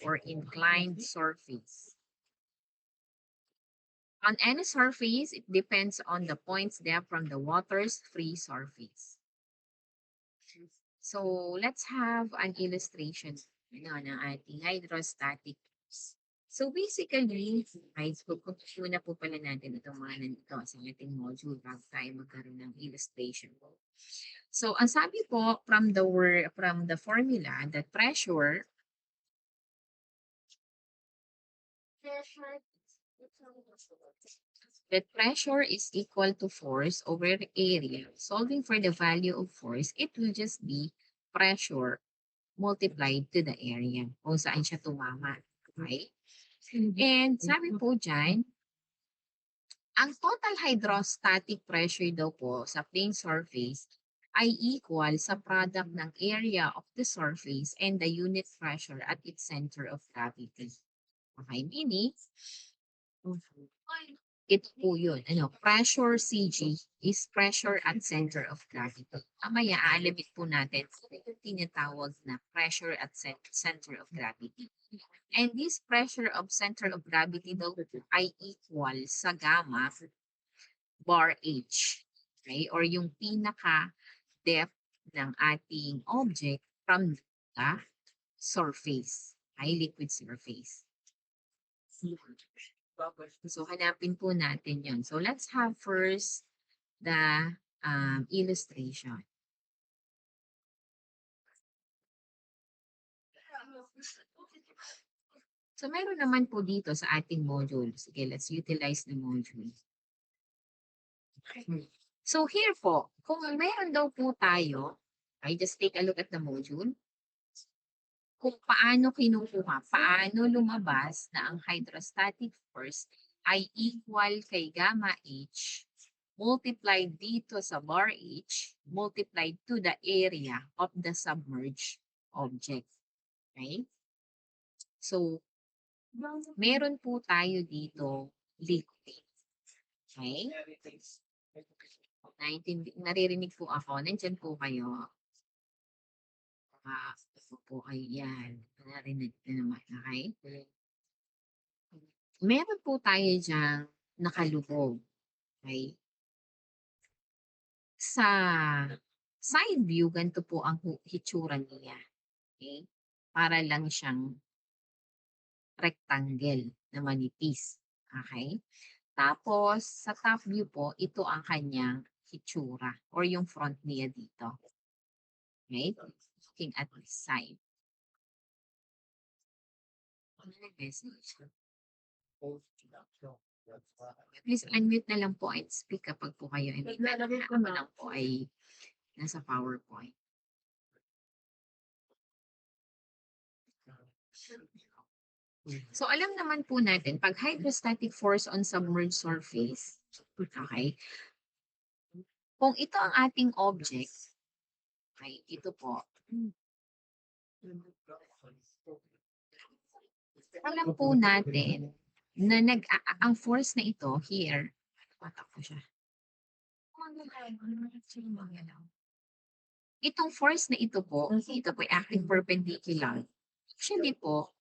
or inclined surface. On any surface, it depends on the points depth from the water's free surface. So, let's have an illustration ng ating hydrostatic force. So, basically, guys, muna po pala natin itong mga nandito sa ating module bago tayo magkaroon ng illustration. So, ang sabi po from the formula that pressure is equal to force over the area. Solving for the value of force, it will just be pressure multiplied to the area kung saan siya tumama. Okay? And sabi po dyan, ang total hydrostatic pressure daw po sa plane surface ay equal sa product ng area of the surface and the unit pressure at its center of gravity. Okay, meaning, ito po yun. Pressure CG is pressure at center of gravity. Mamaya, aalamit po natin yung tinatawag na pressure at center of gravity. And this pressure of center of gravity daw ay equal sa gamma bar H. Okay? Or yung pinaka-depth ng ating object from the surface. Ay, liquid surface. So, hanapin po natin yun. So, let's have first the illustration. So, meron naman po dito sa ating module. Sige, let's utilize the module. So, here po, kung meron daw po tayo, okay, just take a look at the module. Kung paano kinukuha, paano lumabas na ang hydrostatic force ay equal kay gamma H multiplied dito sa bar H multiplied to the area of the submerged object. Okay? So, meron po tayo dito liquid. Okay? Naririnig po ako. Nandiyan po kayo. Ito po ay yan. Narinig na naman. Okay? Meron po tayo diyang nakalubog. Okay? Sa side view, ganito po ang hitsura niya. Okay? Para lang siyang rectangle na manipis. Okay? Tapos, sa top view po, ito ang kanyang hitsura or yung front niya dito. Okay? Looking at this side. Please unmute na lang po and speak kapag po kayo. Ako lang po ay nasa PowerPoint. So, alam naman po natin, pag hydrostatic force on submerged surface, okay, kung ito ang ating object, okay, ito po, alam po natin na ang force na ito here, patak ko siya. Itong force na ito po ay acting perpendicular. Actually po,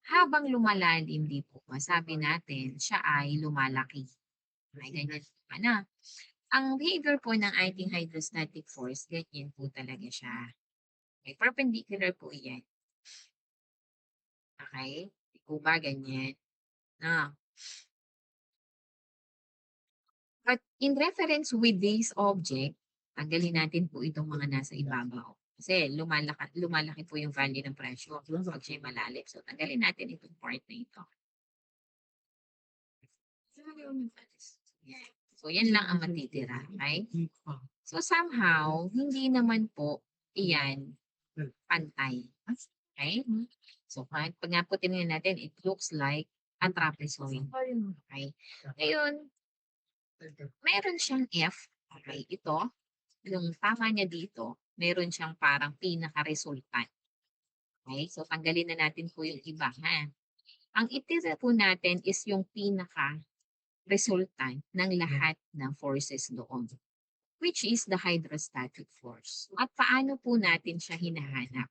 habang lumalalim di po, masabi natin, siya ay lumalaki. Ay, ganyan pa na. Ang behavior po ng ating hydrostatic force, ganyan po talaga siya. Okay, perpendicular po yan. Okay? Di po ba ganyan? But in reference with this object, tanggalin natin po itong mga nasa ibabaw. Kasi lumalaki po yung value ng pressure pag siya malalim. So, tanggalin natin itong part na ito. So, yan lang ang matitira. Okay? So, somehow, hindi naman po iyan pantay. Okay? So, pag nga po tingnan natin, it looks like a trapezoid. Okay? Ngayon, meron siyang F. Okay? Ito, yung tama niya dito, meron siyang parang pinaka-resultant. Okay? So, tanggalin na natin po yung iba. Ha? Ang itira po natin is yung pinaka-resultant ng lahat ng forces doon, which is the hydrostatic force. At paano po natin siya hinahanap?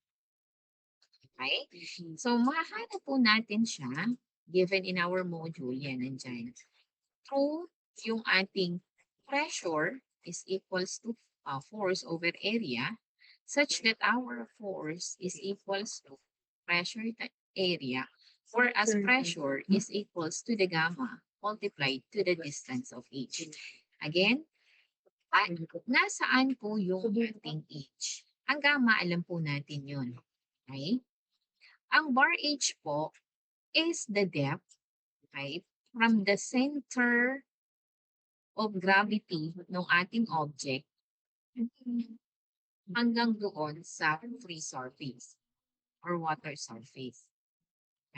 Okay? So, mahahanap po natin siya, given in our module, yan, nandyan. Through yung ating pressure is equals to force over area, such that our force is equals to pressure area, whereas pressure is equals to the gamma multiplied to the distance of h. Again, nasaan po yung ating h? Ang gamma, alam po natin yun. Okay? Ang bar h po is the depth, right, from the center of gravity ng ating object hanggang doon sa free surface or water surface.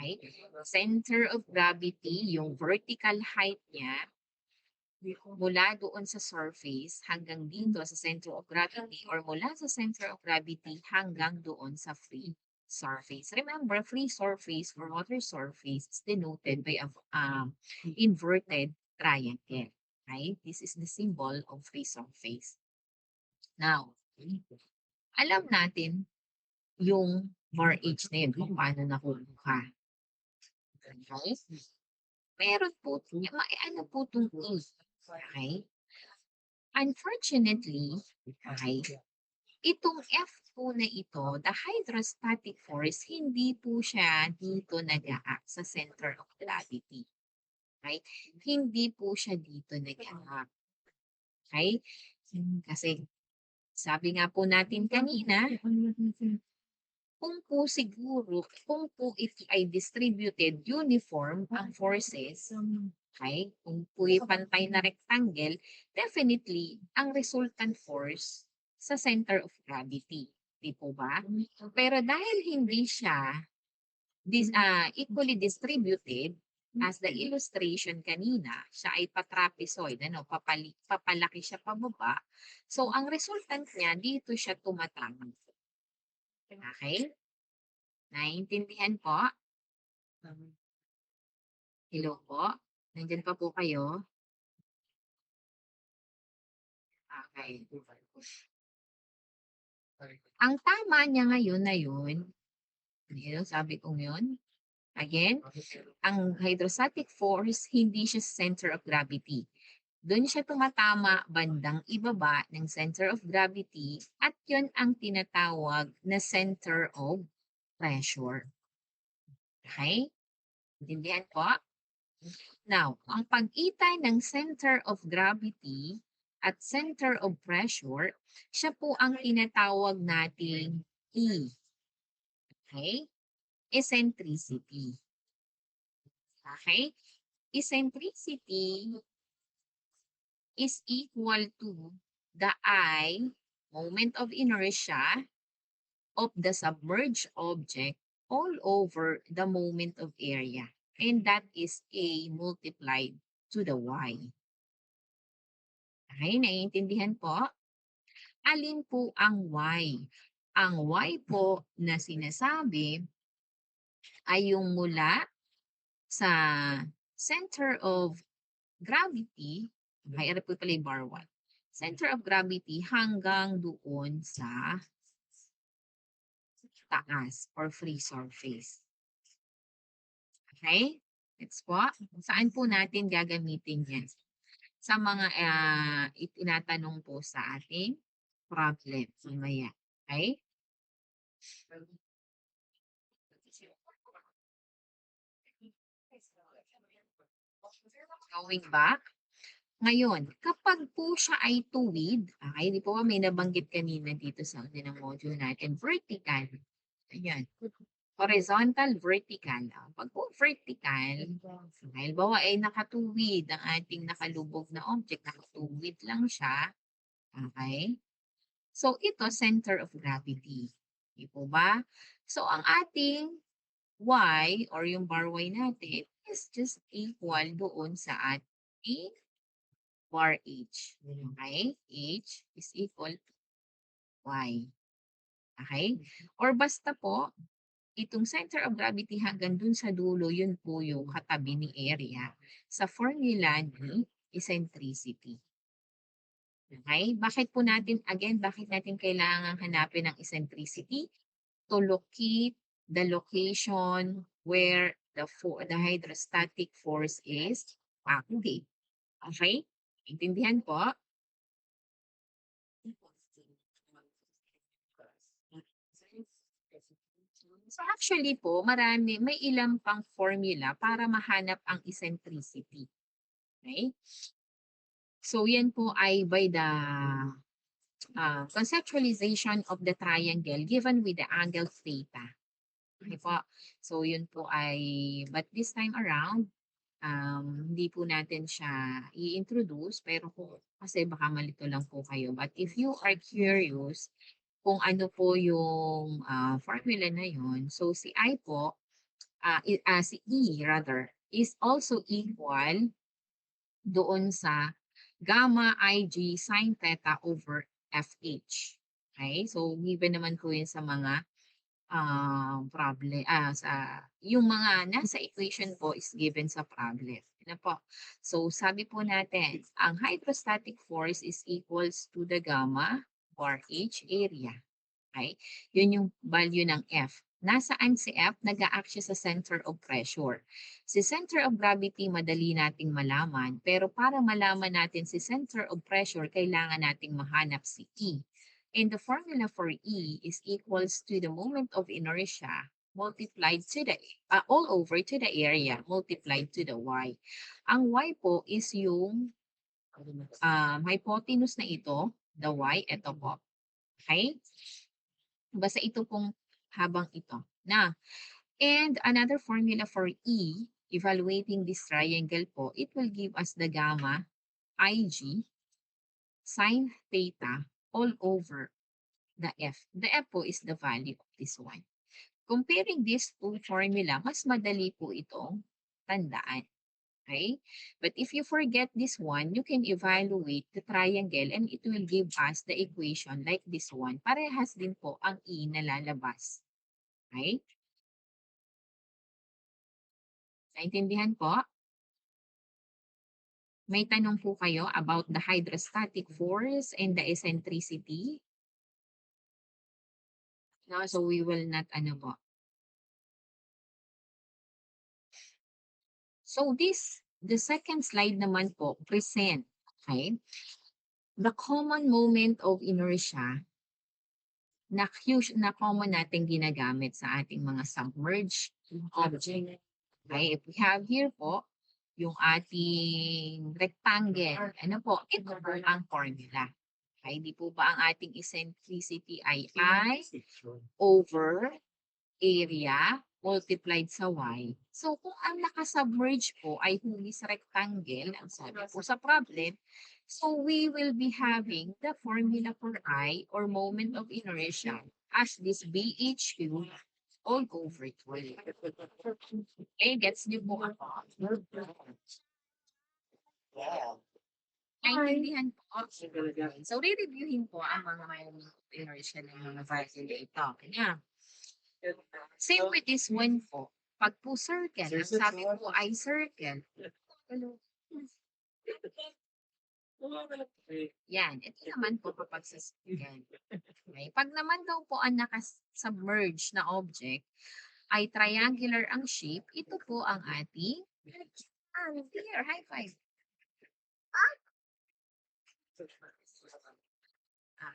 Right? Center of gravity, yung vertical height niya, mula doon sa surface hanggang dito sa center of gravity or mula sa center of gravity hanggang doon sa free surface. Remember, free surface or water surface is denoted by a inverted triangle. Right? This is the symbol of free surface. Now, alam natin yung bar H na yun kung paano nakukuha. Okay? Meron po, ano po itong E? Okay? Unfortunately, okay, itong F po na ito, the hydrostatic force, hindi po siya dito nag-a-act sa center of gravity. Right? Hindi po siya dito nag-a-act. Okay? Kasi sabi nga po natin kanina, kung po siguro, kung po ito ay distributed uniform ang forces, okay, kung po pantay na rectangle, definitely, ang resultant force sa center of gravity. Di po ba? Pero dahil hindi siya equally distributed, as the illustration kanina, siya ay patrapezoid, papalaki siya pababa. So, ang resultant niya, dito siya tumatama. Okay? Naiintindihan po? Hello po? Nandiyan pa po kayo? Okay. Ang tama niya ngayon na yun, sabi kong yun, again, ang hydrostatic force, hindi siya center of gravity. Doon siya tumatama bandang ibaba ng center of gravity at yun ang tinatawag na center of pressure. Okay? Intindihan po? Now, ang pagitan ng center of gravity at center of pressure, siya po ang tinatawag nating E. Okay? Eccentricity. Okay? Eccentricity is equal to the I, moment of inertia, of the submerged object all over the moment of area. And that is A multiplied to the Y. Okay, naiintindihan po? Alin po ang Y? Ang Y po na sinasabi ay yung mula sa center of gravity, ay ano po pala yung bar 1, center of gravity hanggang doon sa taas or free surface. Okay? It's po. Saan po natin gagamitin yan? Sa mga itinatanong po sa ating problem. Mamaya. Okay? Going back. Ngayon, kapag po siya ay tuwid, okay, di po ba may nabanggit kanina dito sa unang module natin, vertical. Ayan. Horizontal, vertical. Pag po vertical, halimbawa ay nakatuwid ang ating nakalubog na object, nakatuwid lang siya. Okay? So, ito, center of gravity. Di po ba? So, ang ating Y or yung bar Y natin is just equal doon sa ating bar H. Okay? H is equal to Y. Okay? Or basta po, itong center of gravity hanggang dun sa dulo, yun po yung katabi ni area sa formula ni eccentricity. Okay? Bakit natin kailangan hanapin ang eccentricity? To locate the location where the hydrostatic force is active. Okay? Intindihan po? So actually po, may ilang pang formula para mahanap ang eccentricity. Okay? So yan po ay by the conceptualization of the triangle given with the angle theta. Okay po. So yun po ay, but this time around, hindi po natin siya i-introduce, pero kasi baka malito lang po kayo. But if you are curious kung ano po yung formula na yun, so si I po, si E rather, is also equal doon sa gamma IG sine theta over FH. Okay? So, given naman po yun sa mga yung mga nasa equation po is given sa problem. Ano po? So, sabi po natin, ang hydrostatic force is equals to the gamma or H area. Okay? Yun yung value ng F. Nasaan si F? Nag-a-act siya sa center of pressure. Si center of gravity, madali nating malaman. Pero para malaman natin si center of pressure, kailangan nating mahanap si E. And the formula for E is equals to the moment of inertia multiplied to the, all over to the area, multiplied to the Y. Ang Y po is yung hypotenuse na ito, the Y, ito po. Okay? Basta ito pong habang ito. Na, and another formula for E, evaluating this triangle po, it will give us the gamma IG sine theta all over the F. The F po is the value of this one. Comparing these two formula, mas madali po itong tandaan. Okay? But if you forget this one, you can evaluate the triangle and it will give us the equation like this one. Parehas din po ang E na lalabas. Okay? Naintindihan po? May tanong po kayo about the hydrostatic force and the eccentricity? No, so we will not ano po. So the second slide naman po, present. Okay? The common moment of inertia na common natin ginagamit sa ating mga submerged object. Okay, if we have here po, yung ating rectangle, ano po, ito po ang formula. Okay, di po ba ang ating eccentricity ay I over area multiplied sa Y. So, kung ang nakasubmerge po ay huli sa rectangle, ang sabi po sa problem, so we will be having the formula for I or moment of inertia as this BHQ all over 12. Okay, gets niyo po ako. Naintindihan po. So, re-reviewin po ang mga moment of inertia ng mga value na ito. Kanya, same with this one po. Pag po circle, ang sabi po ay circle. Yan, ito naman po kapag sa circle. Okay. Pag naman daw po ang nakasubmerge na object ay triangular ang shape, ito po ang ating here, high five.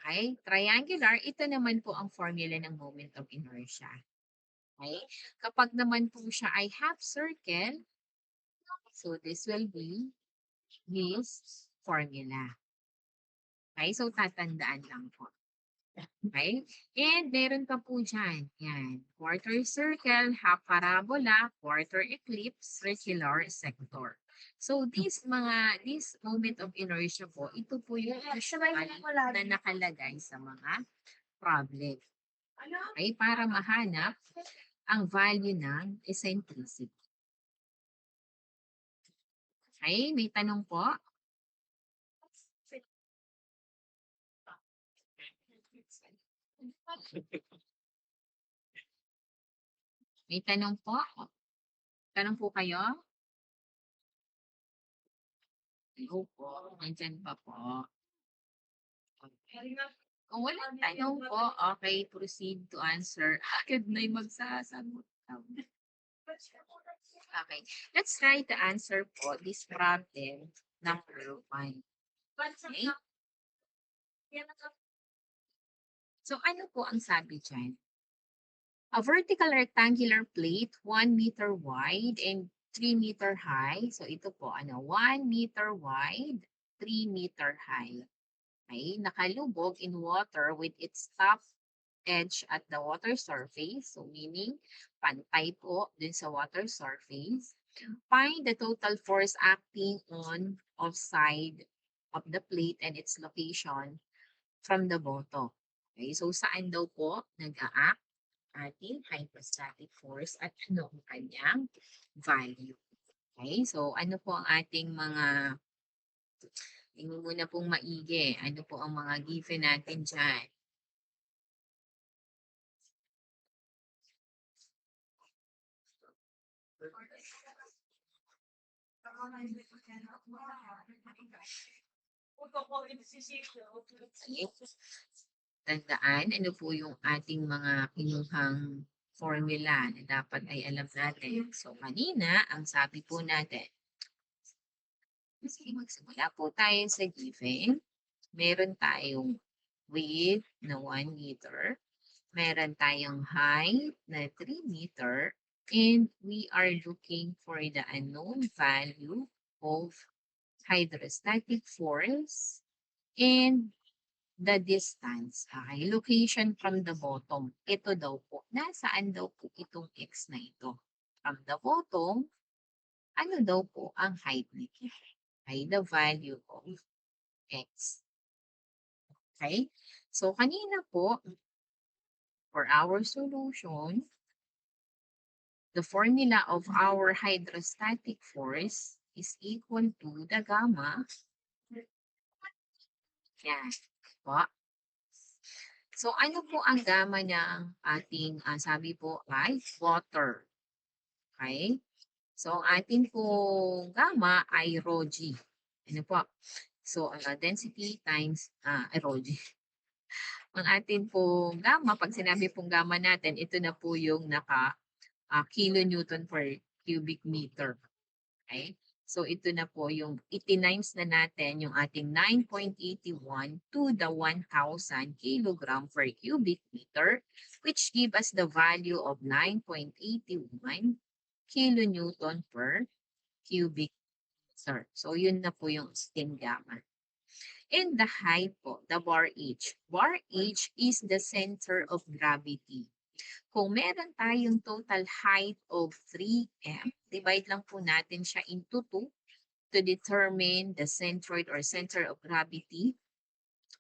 Okay, triangular, ito naman po ang formula ng moment of inertia. Okay? Kapag naman po siya ay half circle, so this will be his formula. Okay, so tatandaan lang po. Okay? And meron pa po dyan. Yan. Quarter circle, half parabola, quarter eclipse, circular sector. So, this moment of inertia po, ito po yung usual na nakalagay sa mga problem. Okay? Para mahanap ang value ng eccentricity. Okay? May tanong po? May tanong po? Tanong po kayo? Opo, nandyan pa po. Okay. Kung walang tanong po, okay, proceed to answer. Agad na'y magsasagot. Okay, let's try to answer po this problem number 1. Okay? So ano po ang sabi diyan? A vertical rectangular plate, 1 meter wide and 3 meter high. So ito po, 1 meter wide, 3 meter high. Okay, nakalubog in water with its top edge at the water surface. So meaning, pantay po dun sa water surface. Find the total force acting on of side of the plate and its location from the bottom. Okay, so saan daw po nag-a-act ating hydrostatic force at ano ang kanyang value. Okay, so ano po ang ating mga, tingnan muna pong maigi, ano po ang mga given natin dyan? Tandaan, ano po yung ating mga kinuhang formula na dapat ay alam natin. So, kanina, ang sabi po natin, sige, magsimula po tayo sa given. Meron tayong width na 1 meter. Meron tayong height na 3 meter. And we are looking for the unknown value of hydrostatic force and the distance. Okay, location from the bottom. Ito daw po. Nasaan daw po itong x na ito? From the bottom, ano daw po ang height nito? Ay, the value of x. Okay? So, kanina po, for our solution, the formula of our hydrostatic force is equal to the gamma. Yan. Po. So, ano po ang gamma ng ating, sabi po ay water. Okay? So, ang ating po gamma ay rho g. Ano po? So, density times rho g. Ang ating po gamma, pag sinabi pong gamma natin, ito na po yung kilonewton per cubic meter. Okay? So, ito na po yung itinimes na natin yung ating 9.81 to the 1,000 kilogram per cubic meter, which give us the value of 9.81 kilonewton per cubic meter. So, yun na po yung steam gamma. And the height po, the bar H. Bar H is the center of gravity. Kung meron tayong total height of 3m, divide lang po natin siya into 2 to determine the centroid or center of gravity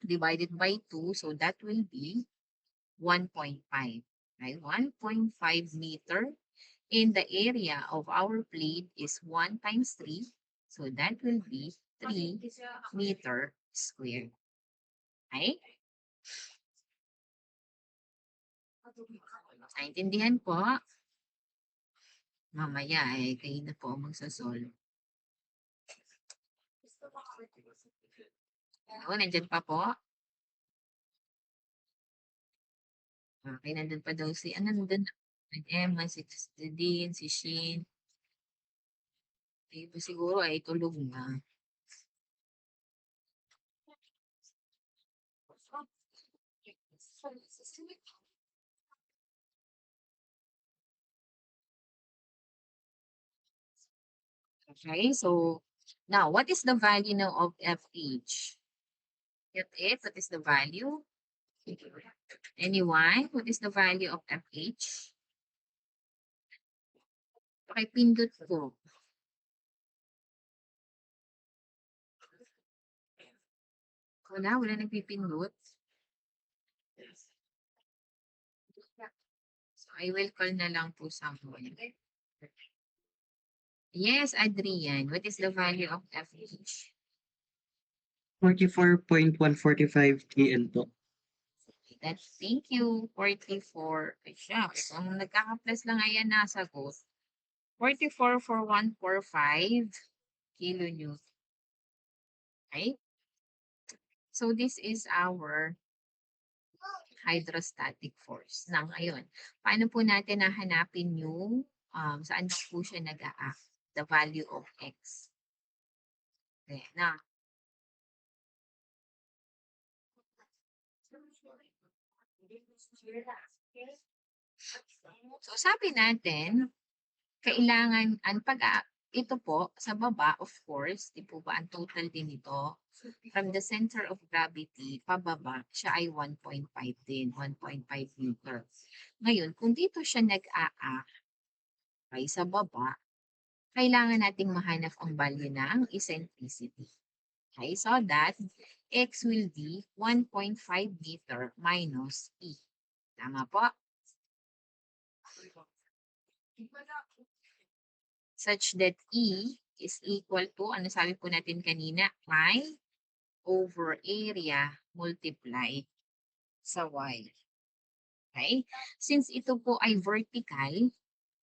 divided by 2. So that will be 1.5. Right? 1.5 meter. And the area of our plate is 1 times 3. So that will be 3 meter squared. Okay? Naintindihan po? Mamaya kayo na po ang magsasolve. Nandyan pa po? Okay, nandun pa daw si, nandun si Emma, si Dean, si Shin. Iba siguro ay tulog na. Okay, so now, what is the value now of FH? Get it? What is the value? Anyone? What is the value of FH? Pakipindot ko. Wala nagpipindot. So, I will call na lang po someone. Yes, Adrian. What is the value of FH? 44.145 TL po. Thank you. 44. Ay, shucks. Ang nagkaka-plus lang ayan nasagot. 44,4145 kilonewton. Okay? So, this is our hydrostatic force. Na ngayon, paano po natin hahanapin yung saan po siya nag-a-act? The value of x. Ayan na. So sabi natin, kailangan ito po sa baba, of course, di po ba ang total din ito from the center of gravity pababa, siya ay 1.5 din, 1.5 meter. Ngayon, kung dito siya nag-a-act ay sa baba, kailangan nating mahanap ang value ng eccentricity. Okay, so that x will be 1.5 meter minus e. Tama po? Such that E is equal to, ano sabi po natin kanina, I over area multiply sa Y. Okay? Since ito po ay vertical,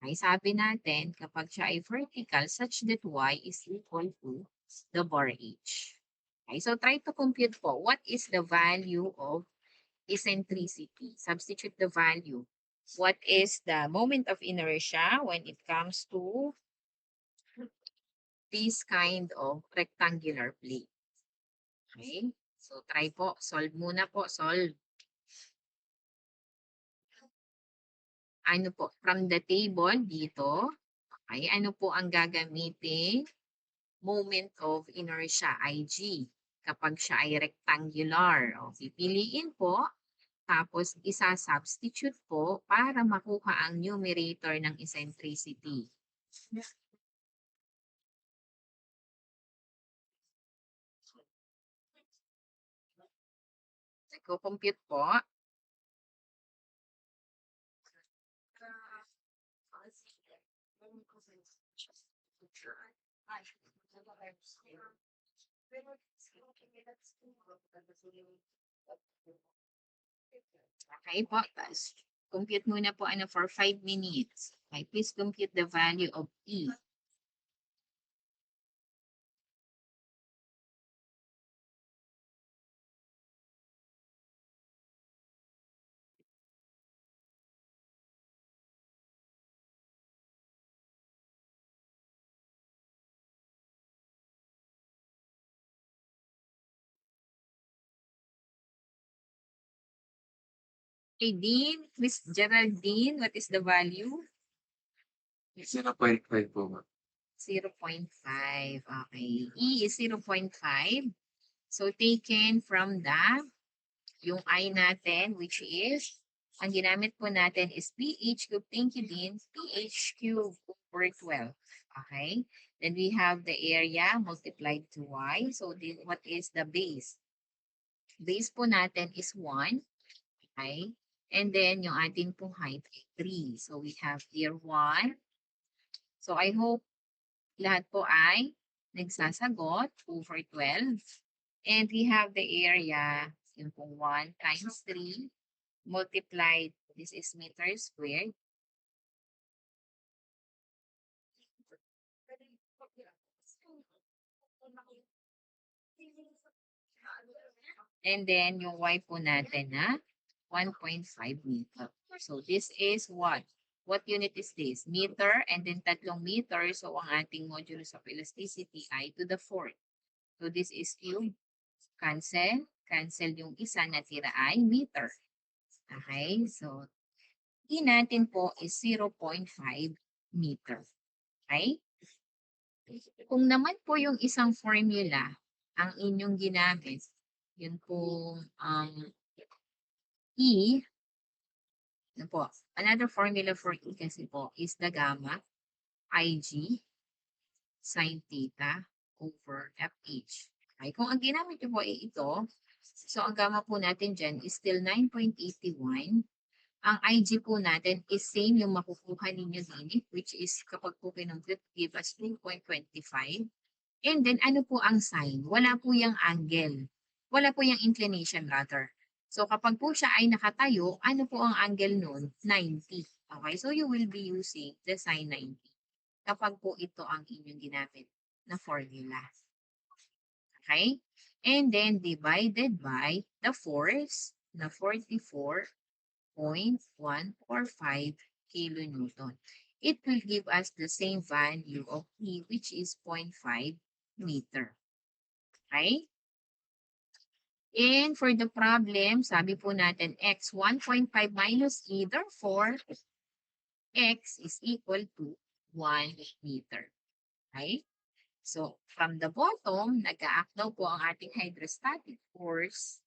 ay sabi natin, kapag siya ay vertical, such that Y is equal to the bar H. Okay, so try to compute po, what is the value of eccentricity? Substitute the value. What is the moment of inertia when it comes to this kind of rectangular plate? Okay? So, try po. Solve muna po. Solve. Ano po? From the table dito, okay, ano po ang gagamitin? Moment of inertia, IG. Kapag siya ay rectangular. O, pipiliin po. Tapos, isa-substitute po para makuha ang numerator ng eccentricity. Compute po. Okay po. Tapos, compute muna po for 5 minutes. Okay, please compute the value of E. Okay, Dean, Miss Geraldine, what is the value? 0.5 po, ma'am. 0.5. Okay. E is 0.5. So, taken from yung I natin, which is, ang ginamit po natin is PH cube. Thank you, Dean. PH cube over 12. Okay. Then we have the area multiplied to Y. So, what is the base? Base po natin is 1. Okay. And then, yung ating pong height ay 3. So, we have here 1. So, I hope lahat po ay nagsasagot over 12. And we have the area, yung pong 1 times 3 multiplied, this is meter squared. And then, yung Y po natin na 1.5 meter. So, this is what? What unit is this? Meter, and then 3 meter. So, ang ating modulus of elasticity ay to the 4th. So, this is cube. Cancel. Cancel yung isa, natira ay meter. Okay? So, E natin po is 0.5 meter. Okay? Kung naman po yung isang formula ang inyong ginamit, yun pong E, ano po, another formula for E kasi po is the gamma IG sin theta over FH. Okay, kung ang ginamit nyo po ay ito, so ang gamma po natin dyan is still 9.81. Ang IG po natin is same yung makukuha ninyo din, which is kapag po kinumpute, give us 2.25. And then, ano po ang sign? Wala po yung angle. Wala po yung inclination rather. So, kapag po siya ay nakatayo, ano po ang angle nun? 90. Okay, so you will be using the sin 90. Kapag po ito ang inyong ginamit na formula. Okay? And then, divided by the force. na 44.145 kilonewton. It will give us the same value of E, which is 0.5 meter. Okay? And for the problem, sabi po natin x 1.5 minus E, therefore, x is equal to 1 meter. Okay? So, from the bottom, nag-a-act daw po ang ating hydrostatic force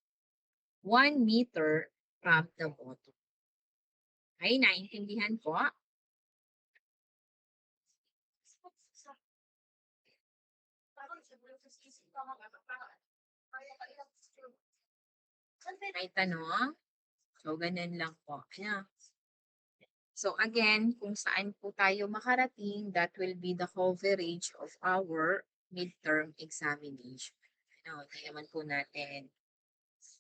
1 meter from the bottom. Okay, naintindihan po? May tanong? So, ganun lang po. Yeah. So, again, kung saan po tayo makarating, that will be the coverage of our midterm examination. Hindi naman po natin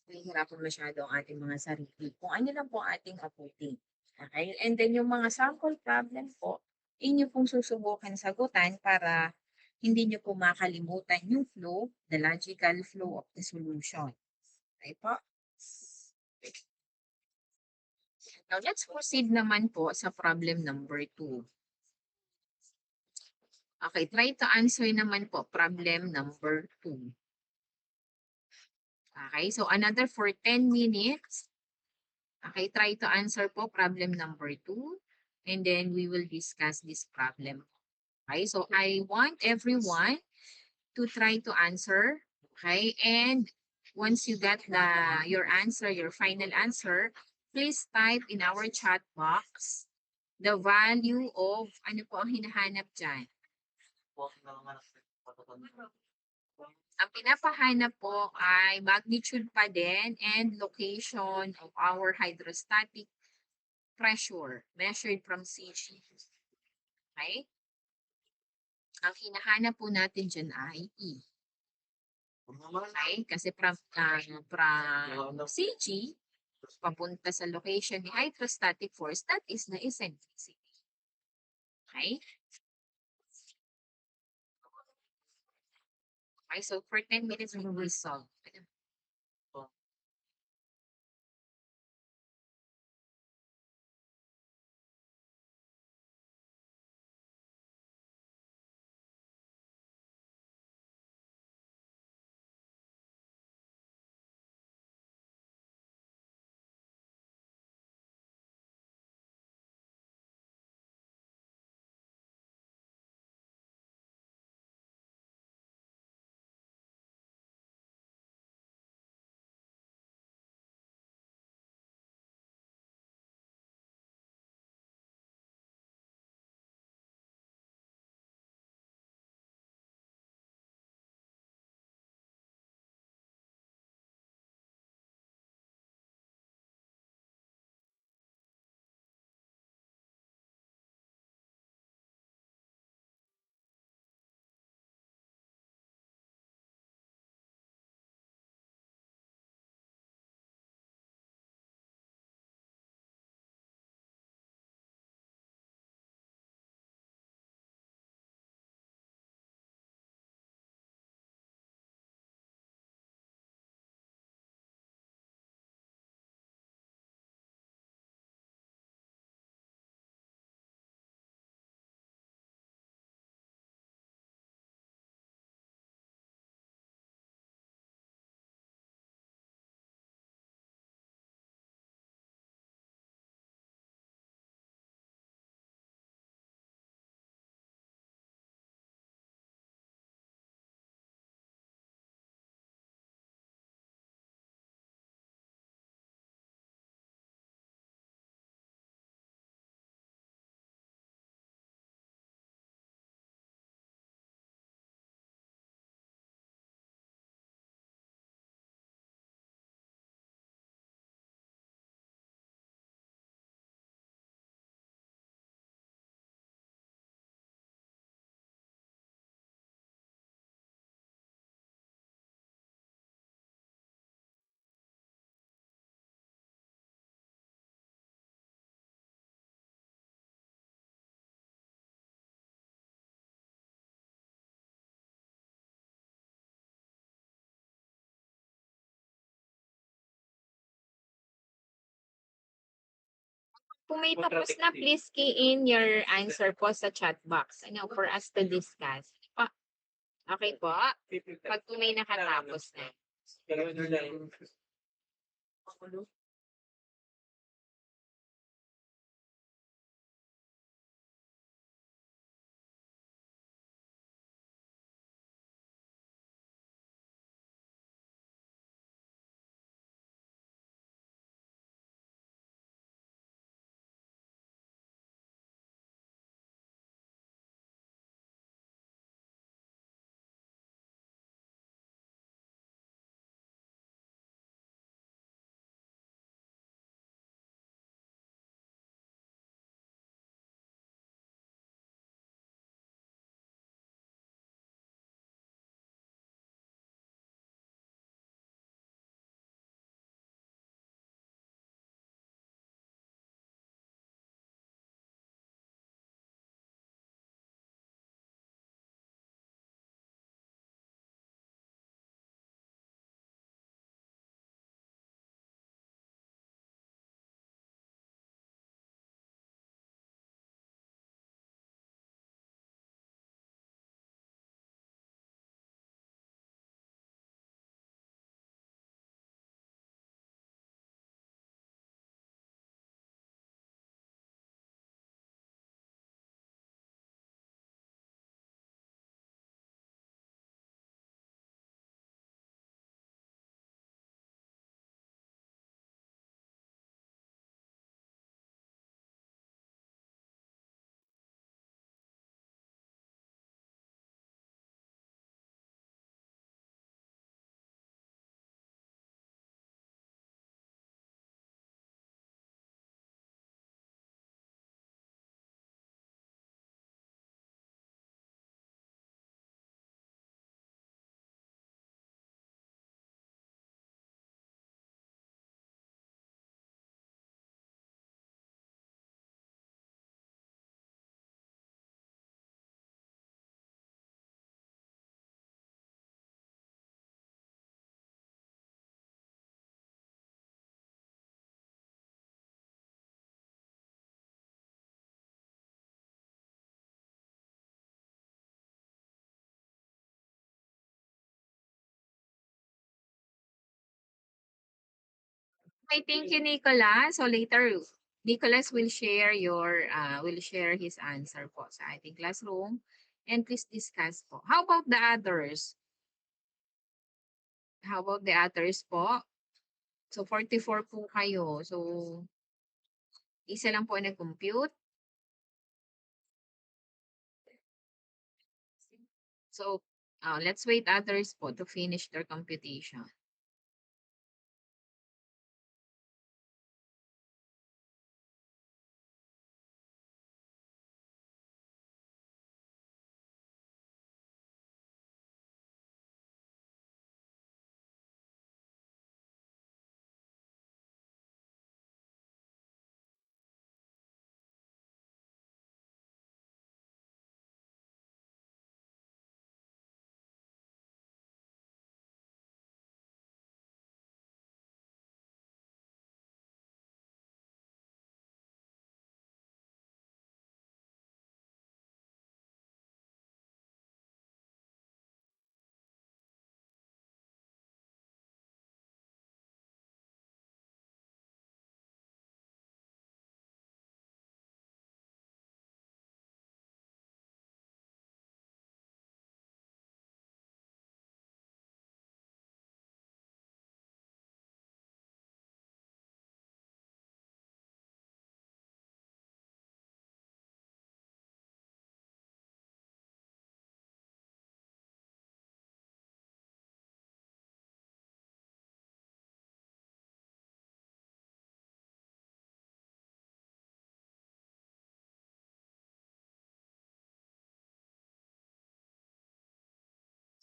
hihirapan masyado ang ating mga sarili. Kung ano lang po ating abutin. Okay? And then yung mga sample problem po, inyo pong susubukan sagutan para hindi nyo po makalimutan yung flow, the logical flow of the solution. Okay po? Now, let's proceed naman po sa problem number 2. Okay, try to answer naman po problem number 2. Okay, so another for 10 minutes. Okay, try to answer po problem number 2. And then we will discuss this problem. Okay, so I want everyone to try to answer. Okay, and once you get your answer, your final answer, please type in our chat box the value of ano po ang hinahanap dyan. Ang pinapahanap po ay magnitude pa din and location of our hydrostatic pressure measured from CG. Okay? Ang hinahanap po natin dyan ay E. Okay? Kasi from CG, papunta sa location ni hydrostatic force, that is the eccentricity. Okay? Okay, so for 10 minutes, we will solve. Kung may tapos na, please key in your answer po sa chat box. For us to discuss. Okay po? Pag po may nakatapos na. Okay, thank you, Nicolas. So later, Nicolas will share his answer po sa ating classroom. And please discuss po. How about the others? How about the others po? So 44 po kayo. So isa lang po nag-compute. So let's wait others po to finish their computation.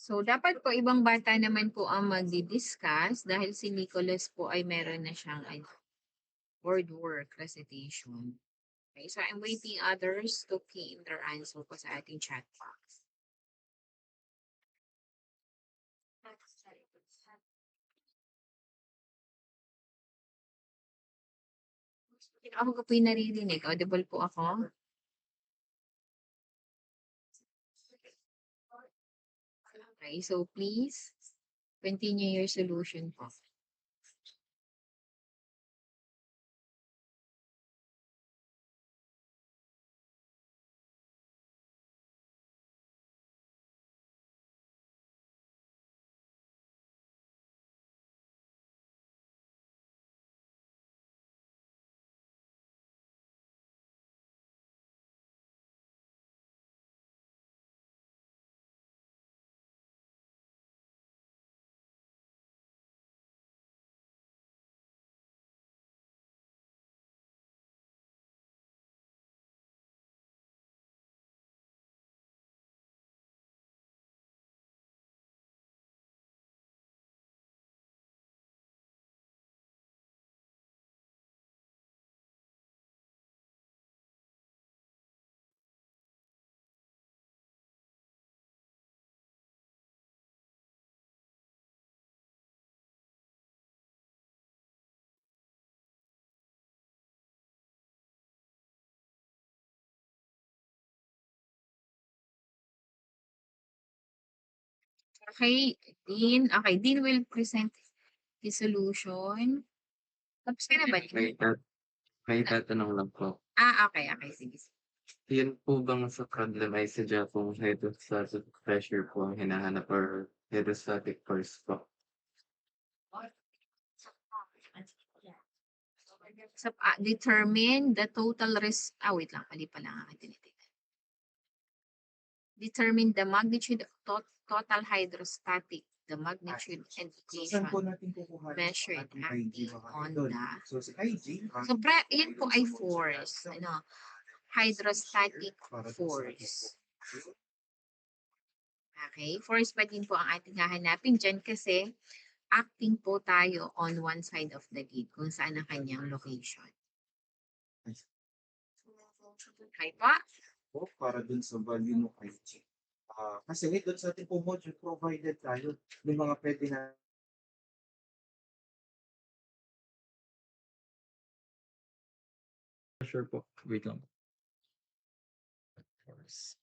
So, dapat po ibang bata naman po ang magdi-discuss dahil si Nicholas po ay meron na siyang word work recitation. Okay, so I'm waiting others to key in their answer po sa ating chat box. Ako ko po yung naririnig. Audible po ako? Okay, so please continue your solution po. Okay, Dean. Okay, Dean will present his solution. Tapos ka na ba, Dean? May tatanong lang po. Okay, okay. Sige. Yun po bang sa problem ay sadya pong hydrostatic pressure po ang hinahanap or hydrostatic force po? So, determine the total wait lang. Mali pala ang aking tinitingnan. Determine the magnitude of total hydrostatic, the magnitude and equation measured acting on the... So, yan po ay force. Hydrostatic force. Okay? Force pa din po ang ating hahanapin dyan kasi acting po tayo on one side of the gate kung saan ang kanyang location. Okay po? Po para dun sa value ng IG. Kasi doon sa ating po module provided tayo ng mga pwede na Sure po. Wait lang. Force.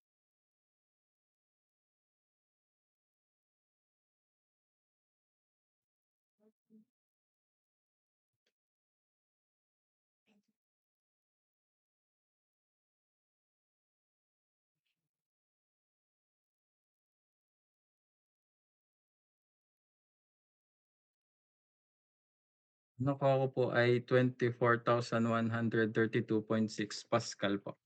Nakuha ko po ay 24,132.6 Pascal po.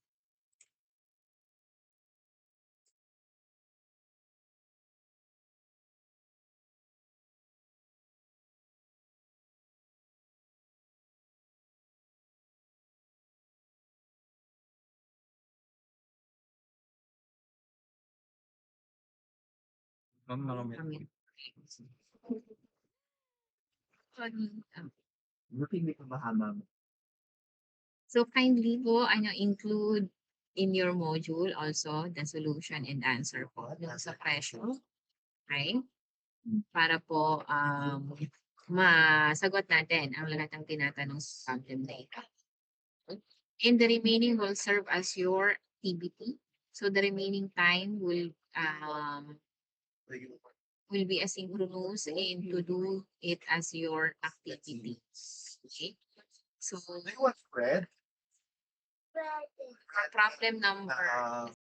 Ma'am, Kami. hindi ko mahaba. So kindly po, include in your module also the solution and answer po dun sa presyo. Okay? Para po masagot natin ang lahat ng tinatanong sa problem na ito. And the remaining will serve as your TBT. So the remaining time will be asynchronous and to do it as your activity. Okay? So Do you want bread? problem number